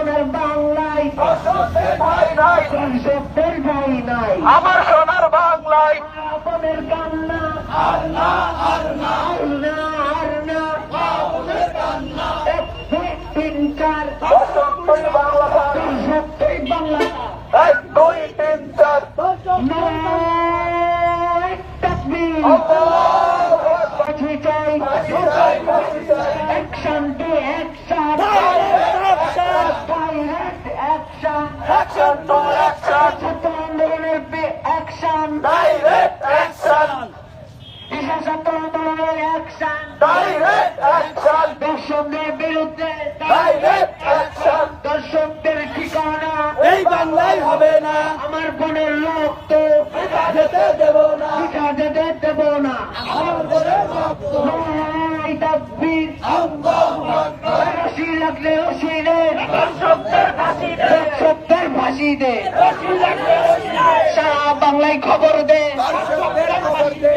সোনার বাংলায় ভাই নাই, কৃষকদের ভাই নাই, আমার সোনার বাংলায় আপনের কান্না আর না আর না আর না আর না, আপনের কান্না 1 2 3 4 দশকই বাংলা গান, কৃষকদের বাংলা 1 2 3 4 নয় তাকবীর আল্লাহু আকবার। ফাঁসি চাই ফাঁসি চাই, ফাঁসি চাই। Action to action direct action Action to action, ছাত্র আন্দোলনের অ্যাকশন direct action, ছাত্র আন্দোলনের অ্যাকশন direct action, দর্শকদের বিরুদ্ধে direct action। দর্শকদের ঠিকানা এই বাংলায় হবে না, আমার বোনের রক্ত যেতে দেব না, শিখা যেতে দেব না আমার ঘরে রক্ত। নয় তাকবীর আল্লাহু আকবার। রশি লাগলে রশি দে দর্শকদের ফাঁসি দে, দর্শকদের ফাঁসি দে ফাঁসি লাগলে রশি দে, সারা বাংলায় খবর দে দর্শকদের খবর দে।